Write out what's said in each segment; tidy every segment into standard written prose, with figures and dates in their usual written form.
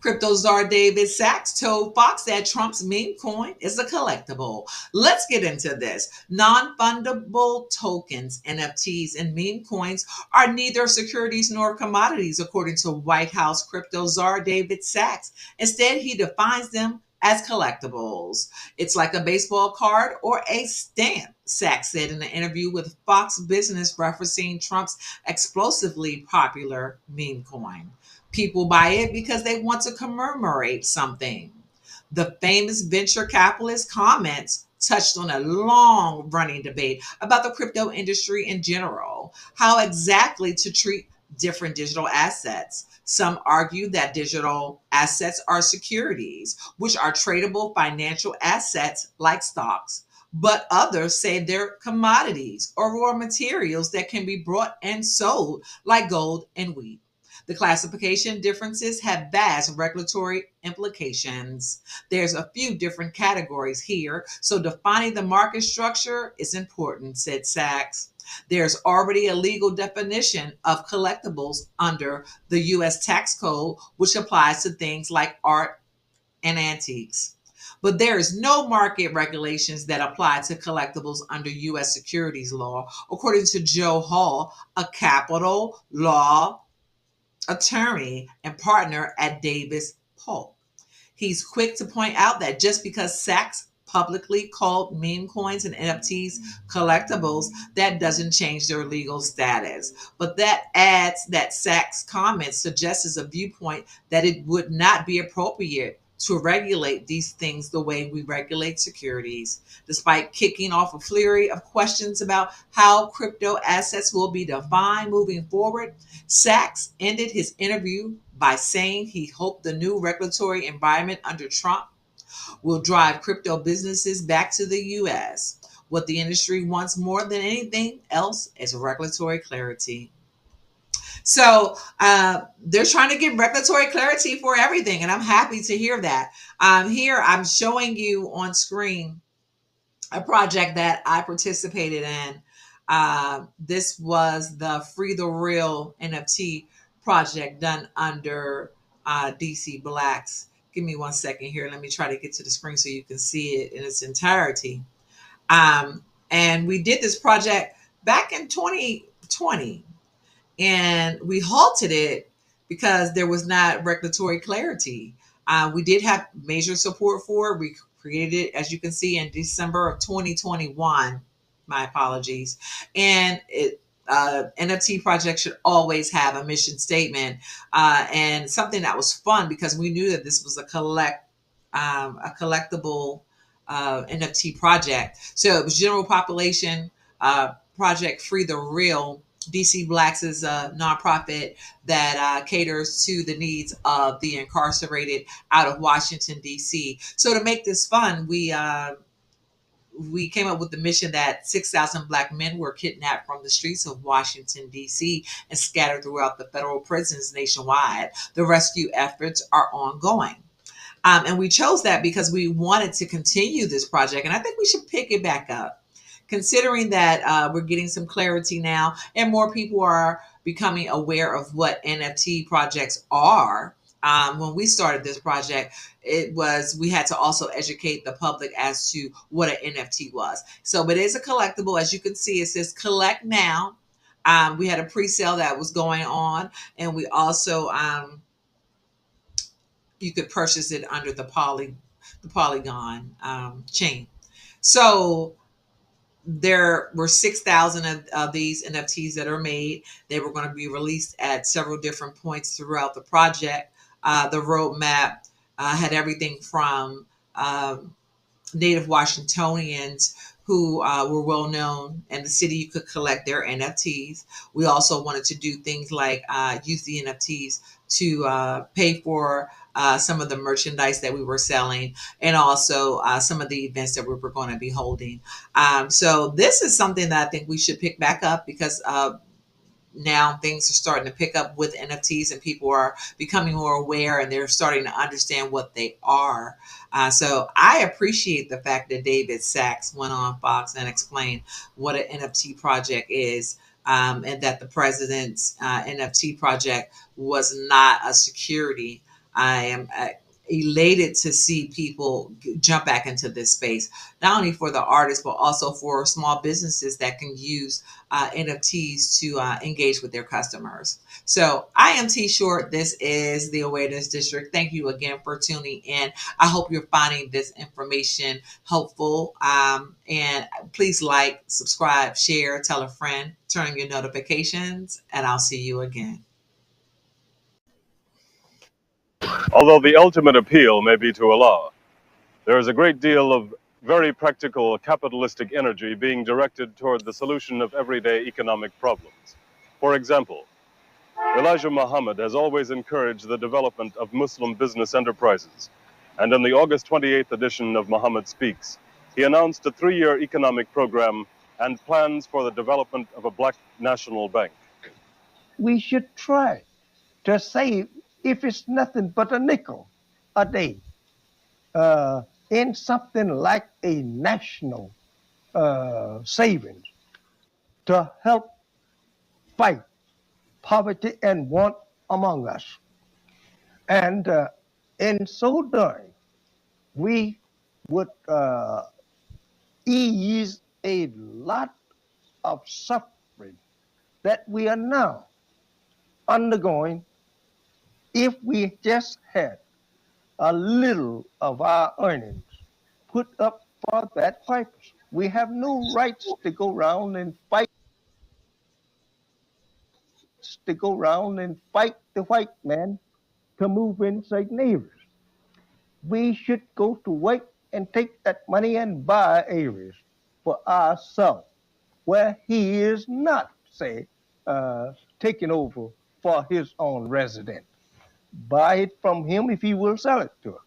Crypto czar David Sachs told Fox that Trump's meme coin is a collectible. Let's get into this. Non-fundable tokens, NFTs, and meme coins are neither securities nor commodities, according to White House crypto czar David Sachs. Instead, he defines them as collectibles. It's like a baseball card or a stamp, Sachs said in an interview with Fox Business, referencing Trump's explosively popular meme coin. People buy it because they want to commemorate something. The famous venture capitalist comments touched on a long running debate about the crypto industry in general, how exactly to treat different digital assets. Some argue that digital assets are securities, which are tradable financial assets like stocks. But others say they're commodities or raw materials that can be bought and sold, like gold and wheat. The classification differences have vast regulatory implications. There's a few different categories here, so defining the market structure is important, said Sachs. There's already a legal definition of collectibles under the US tax code, which applies to things like art and antiques. But there is no market regulations that apply to collectibles under US securities law, according to Joe Hall, a capital law attorney and partner at Davis Polk. He's quick to point out that just because Sachs publicly called meme coins and NFTs collectibles, that doesn't change their legal status. But that adds that Sachs' comment suggests a viewpoint that it would not be appropriate to regulate these things the way we regulate securities. Despite kicking off a flurry of questions about how crypto assets will be defined moving forward, Sachs ended his interview by saying he hoped the new regulatory environment under Trump will drive crypto businesses back to the US. What the industry wants more than anything else is regulatory clarity. So they're trying to get regulatory clarity for everything, and I'm happy to hear that. Here, I'm showing you on screen a project that I participated in. This was the Free the Real NFT project done under DC Blacks. Give me one second here. Let me try to get to the screen so you can see it in its entirety. And we did this project back in 2020, and we halted it because there was not regulatory clarity. We did have major support for it. We created it, as you can see, in December of 2021. My apologies. And NFT projects should always have a mission statement, and something that was fun because we knew that this was a collectible NFT project. So it was general population project Free the Real. DC Blacks is a nonprofit that caters to the needs of the incarcerated out of Washington, D.C. So to make this fun, we came up with the mission that 6,000 Black men were kidnapped from the streets of Washington, D.C. and scattered throughout the federal prisons nationwide. The rescue efforts are ongoing. And we chose that because we wanted to continue this project, and I think we should pick it back up. Considering that we're getting some clarity now and more people are becoming aware of what NFT projects are. When we started this project, we had to also educate the public as to what an NFT was. So, but it is a collectible. As you can see, it says collect now. We had a pre-sale that was going on, and we also you could purchase it under the Polygon chain. So there were 6,000 of these NFTs that are made. They were going to be released at several different points throughout the project. The roadmap had everything from Native Washingtonians who were well known in the city. You could collect their NFTs. We also wanted to do things like use the NFTs to pay for some of the merchandise that we were selling, and also some of the events that we were going to be holding. So this is something that I think we should pick back up because now things are starting to pick up with NFTs and people are becoming more aware and they're starting to understand what they are. So I appreciate the fact that David Sachs went on Fox and explained what an NFT project is. And that the president's NFT project was not a security. I am elated to see people jump back into this space, not only for the artists, but also for small businesses that can use NFTs to engage with their customers. So I am T Short. This is the Awareness District. Thank you again for tuning in. I hope you're finding this information helpful. And please like, subscribe, share, tell a friend, turn on your notifications, and I'll see you again. Although the ultimate appeal may be to Allah, there is a great deal of very practical capitalistic energy being directed toward the solution of everyday economic problems. For example, Elijah Muhammad has always encouraged the development of Muslim business enterprises, and in the August 28th edition of Muhammad Speaks, he announced a 3-year economic program and plans for the development of a black national bank. We should try to save, if it's nothing but a nickel a day, in something like a national savings to help fight poverty and want among us. And in so doing, we would ease a lot of suffering that we are now undergoing if we just had a little of our earnings put up for that purpose. We have no rights to go around and fight the white man to move in certain areas. We should go to work and take that money and buy areas for ourselves where he is not, say, taking over for his own residence. Buy it from him if he will sell it to us.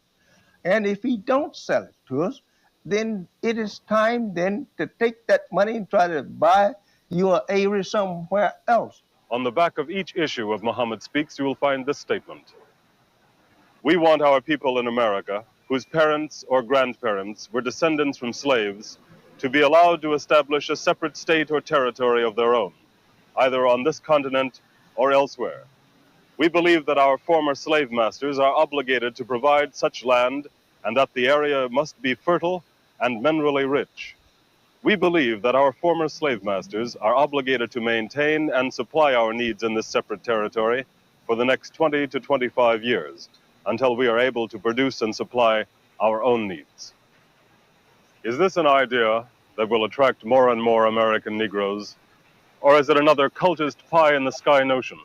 And if he don't sell it to us, then it is time then to take that money and try to buy your area somewhere else. On the back of each issue of Muhammad Speaks, you will find this statement. We want our people in America, whose parents or grandparents were descendants from slaves, to be allowed to establish a separate state or territory of their own, either on this continent or elsewhere. We believe that our former slave masters are obligated to provide such land and that the area must be fertile and minerally rich. We believe that our former slave masters are obligated to maintain and supply our needs in this separate territory for the next 20 to 25 years until we are able to produce and supply our own needs. Is this an idea that will attract more and more American Negroes, or is it another cultist pie in the sky notion?